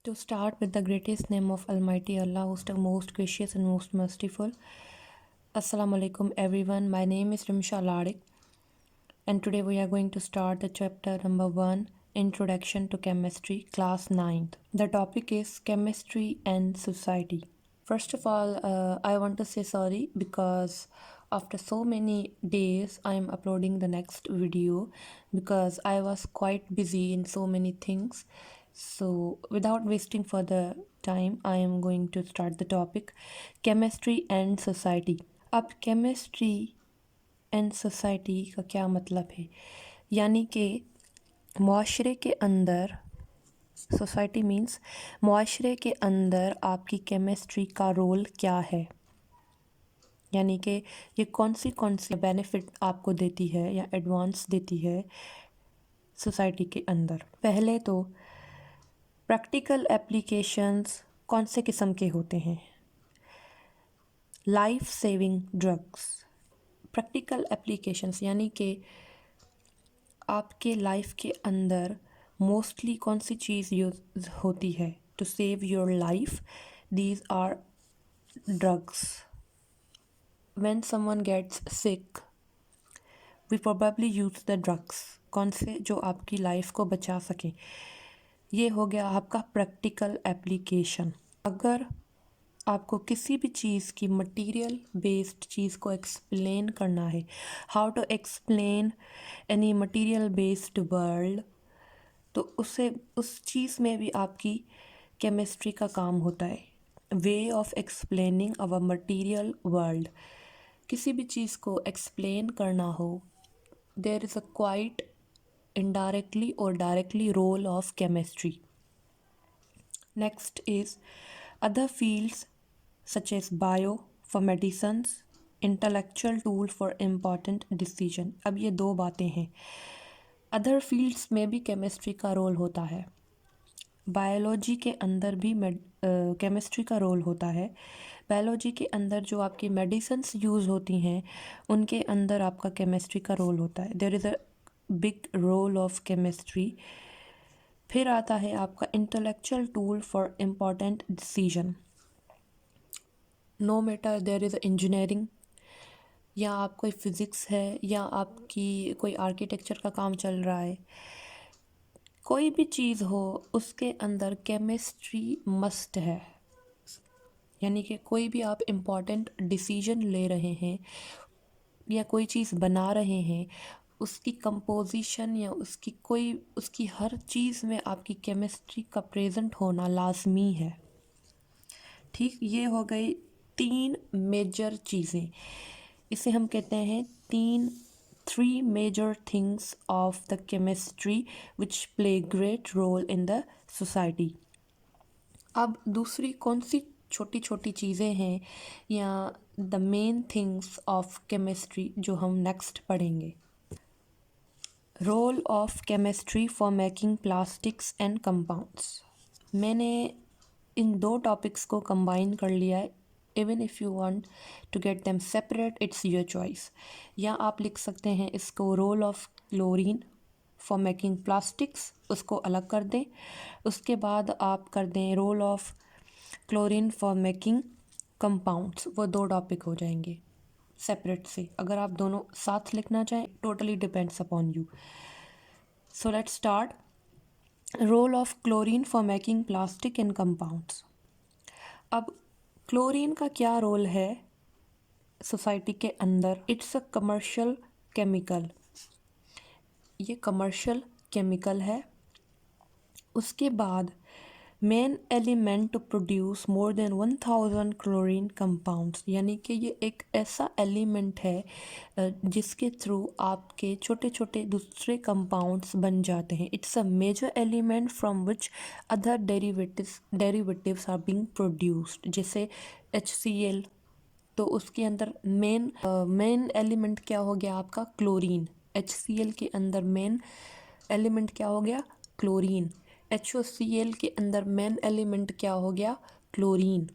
To start with the greatest name of Almighty Allah, who's the most gracious and most merciful. Assalamu alaikum everyone. My name is Rimsha Ladik, and today we are going to start the chapter number 1, Introduction to Chemistry, class 9th. The topic is Chemistry and Society. First of all, I want to say sorry because after so many days I am uploading the next video because I was quite busy in so many things. So without wasting further time, I am going to start the topic Chemistry and Society. अब chemistry and society का क्या मतलब है, यानी कि मुआशरे के अंदर, सोसाइटी मीन्स मुआशरे के अंदर आपकी केमिस्ट्री का रोल क्या है, यानी कि ये कौन सी बेनिफिट आपको देती है या एडवांस देती है सोसाइटी के अंदर। पहले तो प्रैक्टिकल एप्लीकेशंस कौन से किस्म के होते हैं। Life saving drugs, practical applications यानी कि आपके लाइफ के अंदर मोस्टली कौन सी चीज़ यूज होती है to save your life. These are drugs. When someone gets sick we probably use the drugs, कौन से जो आपकी लाइफ को बचा सकें। ये हो गया आपका प्रैक्टिकल एप्लीकेशन। अगर आपको किसी भी चीज़ की मटेरियल बेस्ड चीज़ को एक्सप्लेन करना है, how to explain any material based world, तो उस चीज़ में भी आपकी केमिस्ट्री का काम होता है। Way of explaining our material world, किसी भी चीज़ को एक्सप्लेन करना हो, there is a quite indirectly or directly role of chemistry. Next is other fields such as bio for medicines, intellectual tool for important decision. अब ये दो बातें हैं। अदर फील्ड्स में भी केमिस्ट्री का रोल होता है, बायोलॉजी के अंदर भी केमिस्ट्री का रोल होता है। बायोलॉजी के अंदर जो आपकी मेडिसिन्स यूज़ होती हैं उनके अंदर आपका केमिस्ट्री का रोल होता है। There is a big role of chemistry. फिर आता है आपका intellectual tool for important decision. No matter there is engineering, या आप कोई फिज़िक्स है या आपकी कोई आर्किटेक्चर का काम चल रहा है, कोई भी चीज़ हो उसके अंदर केमिस्ट्री मस्ट है। यानी कि कोई भी आप इम्पॉर्टेंट डिसीजन ले रहे हैं या कोई चीज़ बना रहे हैं, उसकी कंपोजिशन या उसकी हर चीज़ में आपकी केमिस्ट्री का प्रेजेंट होना लाजमी है। ठीक, ये हो गई 3 मेजर चीज़ें। इसे हम कहते हैं 3 major things of the chemistry which play great role in the society. अब दूसरी कौन सी छोटी छोटी चीज़ें हैं या the main things of chemistry जो हम नेक्स्ट पढ़ेंगे। Role of chemistry for making plastics and compounds. मैंने इन 2 टॉपिक्स को कंबाइन कर लिया है। Even if you want to get them separate, it's your choice. या आप लिख सकते हैं इसको role of chlorine for making plastics, उसको अलग कर दें। उसके बाद आप कर दें role of chlorine for making compounds, वो 2 टॉपिक हो जाएंगे सेपरेट से। अगर आप दोनों साथ लिखना चाहें, totally depends upon you. So let's start. Role of chlorine for making plastic and compounds. अब क्लोरीन का क्या रोल है सोसाइटी के अंदर। इट्स अ कमर्शियल केमिकल, ये कमर्शियल केमिकल है। उसके बाद main element to produce more than 1000 chlorine compounds, यानी कि ये एक ऐसा एलिमेंट है जिसके थ्रू आपके छोटे छोटे दूसरे कंपाउंड्स बन जाते हैं। It's a major element from which other derivatives are being produced, जैसे HCl, तो उसके अंदर मेन एलिमेंट क्या हो गया आपका क्लोरीन। HCl के अंदर मेन एलिमेंट क्या हो गया क्लोरीन। HOCl के अंदर मेन एलिमेंट क्या हो गया क्लोरीन।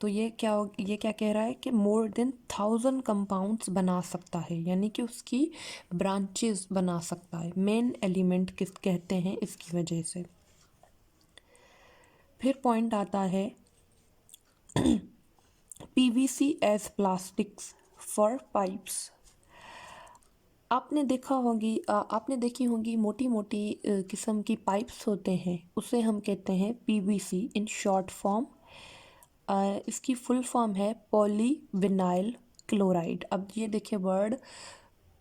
तो ये क्या कह रहा है कि मोर देन 1000 कंपाउंड्स बना सकता है, यानी कि उसकी ब्रांचेस बना सकता है। मेन एलिमेंट किस कहते हैं इसकी वजह से। फिर पॉइंट आता है PVC as plastics for pipes. आपने देखी होंगी मोटी मोटी किस्म की पाइप्स होते हैं, उसे हम कहते हैं पीवीसी इन शॉर्ट फॉर्म। इसकी फुल फॉर्म है पॉली विनाइल क्लोराइड। अब ये देखिए वर्ड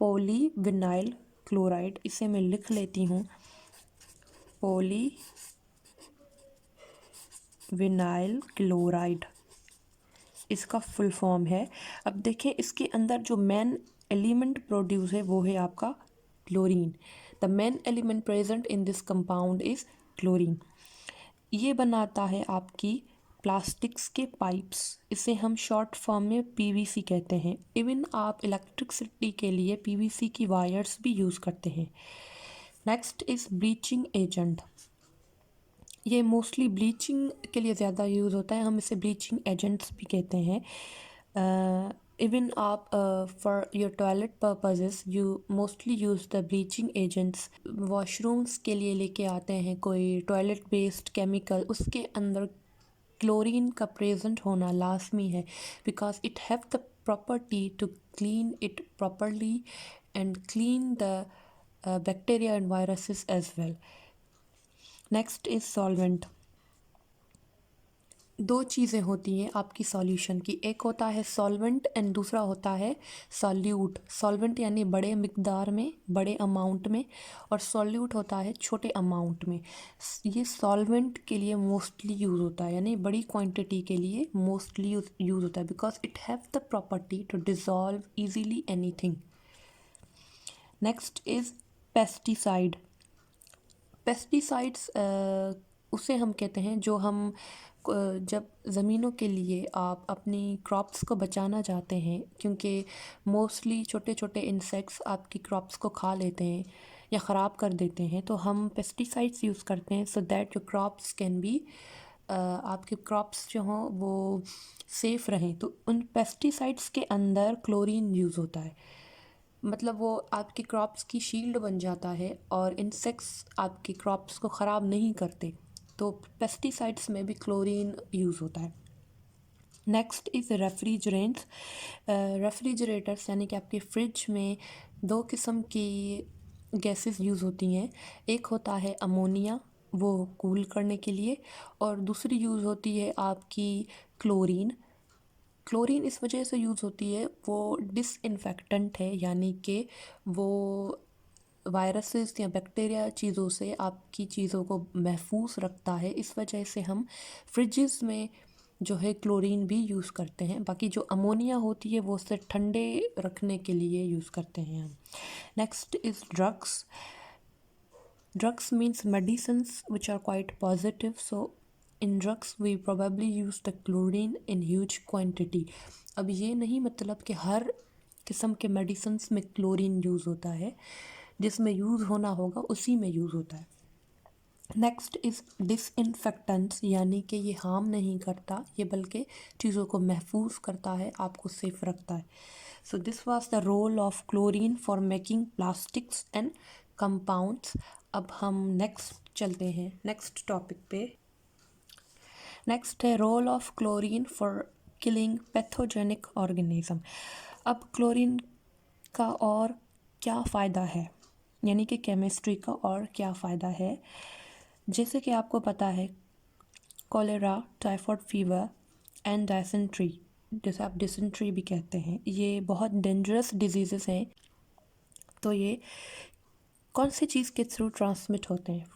पॉली विनाइल क्लोराइड, इसे मैं लिख लेती हूँ, पॉली विनाइल क्लोराइड इसका फुल फॉर्म है। अब देखिए इसके अंदर जो मेन एलिमेंट प्रोड्यूस है वो है आपका chlorine. The main element present in this compound is chlorine. ये बनाता है आपकी प्लास्टिक्स के पाइप्स, इसे हम शॉर्ट फॉर्म में पीवीसी कहते हैं। इवन आप इलेक्ट्रिसिटी के लिए पीवीसी की वायर्स भी यूज़ करते हैं। Next is bleaching agent. ये मोस्टली ब्लीचिंग के लिए ज़्यादा यूज़ होता है, हम इसे ब्लीचिंग एजेंट्स भी कहते हैं। इवन आप for your toilet purposes you mostly use the bleaching agents. Washrooms के लिए लेके आते हैं कोई टॉयलेट बेस्ड केमिकल, उसके अंदर क्लोरीन का प्रेजेंट होना लाजमी है, because it have the property to clean it properly and clean the bacteria and viruses as well. Next is solvent. दो चीज़ें होती हैं आपकी सॉल्यूशन की, एक होता है सॉल्वेंट एंड दूसरा होता है सॉल्यूट। सॉल्वेंट यानी बड़े मिकदार में, बड़े अमाउंट में, और सॉल्यूट होता है छोटे अमाउंट में। ये सॉल्वेंट के लिए मोस्टली यूज़ होता है, यानी बड़ी क्वांटिटी के लिए मोस्टली यूज़ होता है, because it have the property to dissolve easily anything. Next is pesticide. Pesticides उसे हम कहते हैं जो हम जब ज़मीनों के लिए आप अपनी क्रॉप्स को बचाना चाहते हैं, क्योंकि मोस्टली छोटे छोटे इंसेक्ट्स आपकी क्रॉप्स को खा लेते हैं या ख़राब कर देते हैं, तो हम पेस्टिसाइड्स यूज़ करते हैं so that your crops can be, आपके क्रॉप्स जो हों वो सेफ़ रहें। तो उन पेस्टिसाइड्स के अंदर क्लोरीन यूज़ होता है, मतलब वो आपकी क्रॉप्स की शील्ड बन जाता है और इंसेक्ट्स आपकी क्रॉप्स को ख़राब नहीं करते। तो पेस्टिसाइड्स में भी क्लोरीन यूज़ होता है। Next is refrigerants. रेफ्रिजरेटर्स यानी कि आपके फ्रिज में दो किस्म की गैसेस यूज़ होती हैं। एक होता है अमोनिया, वो कूल करने के लिए, और दूसरी यूज़ होती है आपकी क्लोरीन। क्लोरीन इस वजह से यूज़ होती है, वो डिसइंफेक्टेंट है, यानी कि वो वायरसेस या बैक्टीरिया चीज़ों से आपकी चीज़ों को महफूज रखता है। इस वजह से हम फ्रिजेस में जो है क्लोरीन भी यूज़ करते हैं। बाकी जो अमोनिया होती है वो उसे ठंडे रखने के लिए यूज़ करते हैं हम। Next is drugs. Drugs means medicines which are quite positive. So in drugs we probably use the chlorine in huge quantity. अब ये नहीं मतलब कि हर किस्म के मेडिसिन्स में क्लोरीन यूज़ होता है, जिसमें यूज़ होना होगा उसी में यूज़ होता है। नेक्स्ट इज़ डिसइंफेक्टेंट्स, यानी कि ये हार्म नहीं करता, ये बल्कि चीज़ों को महफूज करता है, आपको सेफ रखता है। So this was the role of chlorine for making plastics and compounds. अब हम नेक्स्ट चलते हैं नेक्स्ट टॉपिक पे। नेक्स्ट है role of chlorine for killing pathogenic organism. अब क्लोरीन का और क्या फ़ायदा है, यानी कि केमिस्ट्री का और क्या फ़ायदा है। जैसे कि आपको पता है cholera, typhoid fever and dysentery, जैसे आप डिसेंट्री भी कहते हैं, ये बहुत डेंजरस डिजीज़ेस हैं। तो ये कौन सी चीज़ के थ्रू ट्रांसमिट होते हैं?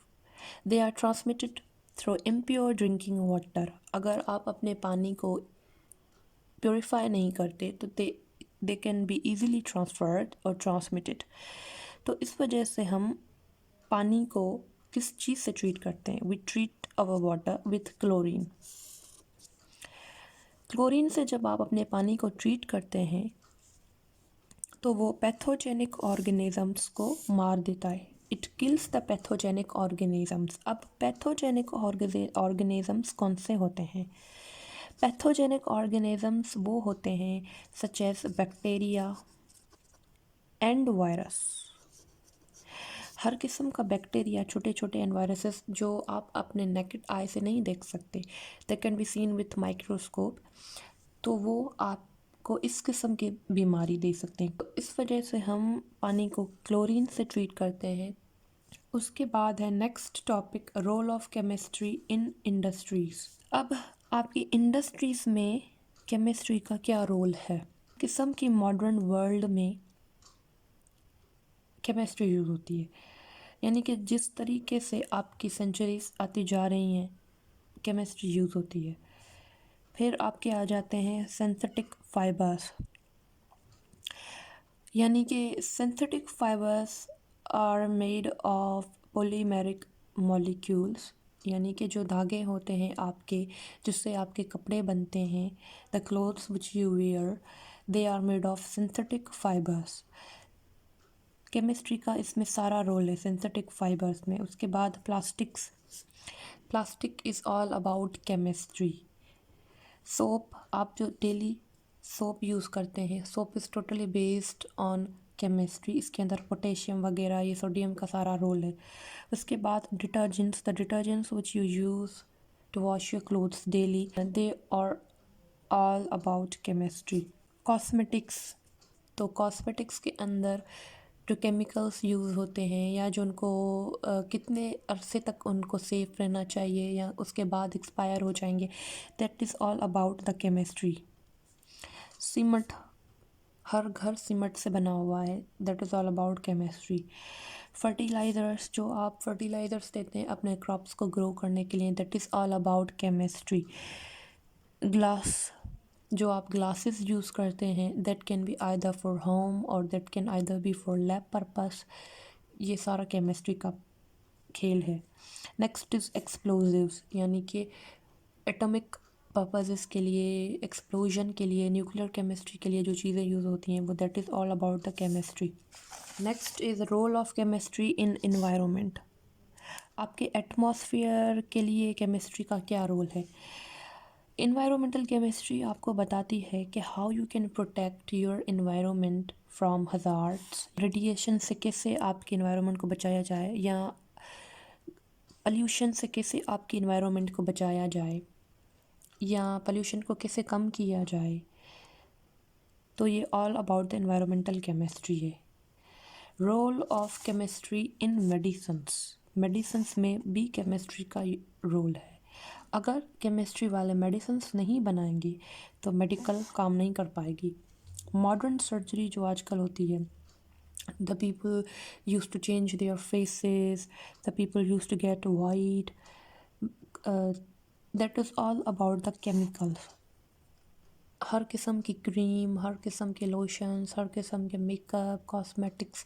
They are transmitted through impure drinking water. अगर आप अपने पानी को प्योरीफाई नहीं करते तो they can be easily transferred और ट्रांसमिटेड। तो इस वजह से हम पानी को किस चीज़ से ट्रीट करते हैं? We treat our water with chlorine. Chlorine से जब आप अपने पानी को ट्रीट करते हैं तो वो पैथोजेनिक ऑर्गेनिजम्स को मार देता है। It kills the pathogenic organisms. अब पैथोजेनिक ऑर्गेनिजम्स कौन से होते हैं? पैथोजेनिक ऑर्गेनिजम्स वो होते हैं such as bacteria and virus. हर किस्म का बैक्टीरिया, छोटे छोटे एनवायरसेस जो आप अपने नेकेड आई से नहीं देख सकते, दे can be seen with microscope, तो वो आपको इस किस्म की बीमारी दे सकते हैं। तो इस वजह से हम पानी को क्लोरीन से ट्रीट करते हैं। उसके बाद है next topic, role of chemistry in industries. अब आपकी इंडस्ट्रीज में केमिस्ट्री का क्या रोल है? किस्म की मॉडर्न वर्ल्ड में केमिस्ट्री यूज़ होती है, यानी कि जिस तरीके से आपकी सेंचुरीज आती जा रही हैं केमिस्ट्री यूज़ होती है। फिर आपके आ जाते हैं सिंथेटिक फाइबर्स, यानी कि synthetic fibres are made of polymeric molecules, यानी कि जो धागे होते हैं आपके, जिससे आपके कपड़े बनते हैं, the clothes which you wear, they are made of synthetic fibres. Chemistry का इसमें सारा रोल है सिंथेटिक फाइबर्स में। उसके बाद plastics, plastic is all about chemistry. Soap, आप जो डेली सोप यूज़ करते हैं, soap is totally based on chemistry. इसके अंदर पोटेशियम वगैरह, ये सोडियम का सारा रोल है। उसके बाद detergents, the detergents which you use to wash your clothes daily, they are all about chemistry. Cosmetics, तो कॉस्मेटिक्स के अंदर जो केमिकल्स यूज़ होते हैं या जो उनको कितने अरसे तक उनको सेफ रहना चाहिए या उसके बाद एक्सपायर हो जाएंगे, that is all about the chemistry. Cement, हर घर सीमेंट से बना हुआ है, that is all about chemistry. Fertilisers, जो आप फर्टिलाइज़र्स देते हैं अपने क्रॉप्स को ग्रो करने के लिए, that is all about chemistry. Glass, जो आप ग्लासेस यूज़ करते हैं, that can be either for home or that can either be for lab purpose, ये सारा केमिस्ट्री का खेल है। नेक्स्ट इज़ एक्सप्लोजिव्स, यानी कि एटॉमिक पर्पसेस के लिए, एक्सप्लोजन के लिए, न्यूक्लियर केमिस्ट्री के लिए जो चीज़ें यूज़ होती हैं वो, that is all about the chemistry. Next is role of chemistry in environment. आपके एटमॉस्फेयर के लिए केमिस्ट्री का क्या रोल है? इन्वायरमेंटल केमिस्ट्री आपको बताती है कि how you can protect your environment from hazards, radiation से कैसे आपके इन्वायरमेंट को बचाया जाए, या पॉल्यूशन से कैसे आपके इन्वायरमेंट को बचाया जाए, या पॉल्यूशन को कैसे कम किया जाए। तो ये all about the environmental chemistry है। Role of chemistry in medicines, medicines में भी केमिस्ट्री का रोल है। अगर केमिस्ट्री वाले मेडिसिन्स नहीं बनाएंगे तो मेडिकल काम नहीं कर पाएगी। मॉडर्न सर्जरी जो आजकल होती है, the people use to change their faces, the people use to get white, that is all about the chemicals. हर किस्म की क्रीम, हर किस्म के लोशंस, हर किस्म के मेकअप, कॉस्मेटिक्स,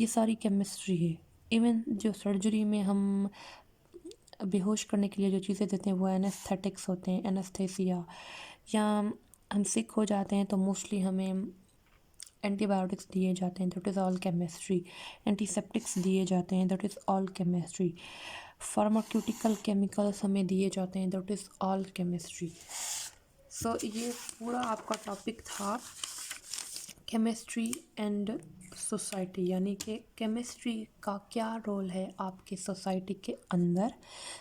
ये सारी केमिस्ट्री है। इवन जो सर्जरी में हम बेहोश करने के लिए जो चीज़ें देते हैं वो एनेस्थेटिक्स होते हैं, एनेस्थेसिया, या हम सिक हो जाते हैं तो मोस्टली हमें एंटीबायोटिक्स दिए जाते हैं, that is all chemistry. Antiseptics दिए जाते हैं, that is all chemistry. Pharmaceutical chemicals हमें दिए जाते हैं, दैट इज़ ऑल केमिस्ट्री। सो ये पूरा आपका टॉपिक था केमिस्ट्री एंड सोसाइटी, यानी कि केमिस्ट्री का क्या रोल है आपके सोसाइटी के अंदर।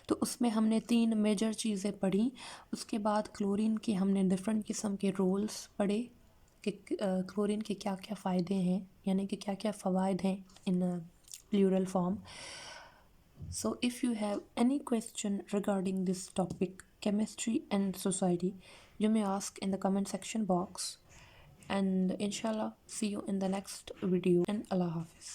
तो उसमें हमने 3 मेजर चीज़ें पढ़ी। उसके बाद क्लोरीन के हमने डिफरेंट किस्म के रोल्स पढ़े कि क्लोरीन के क्या क्या फ़ायदे हैं, यानी कि क्या क्या फ़वाइद हैं in plural form. So if you have any question regarding this topic, chemistry and society, you may ask in the comment section box. And inshallah, see you in the next video. And Allah Hafiz.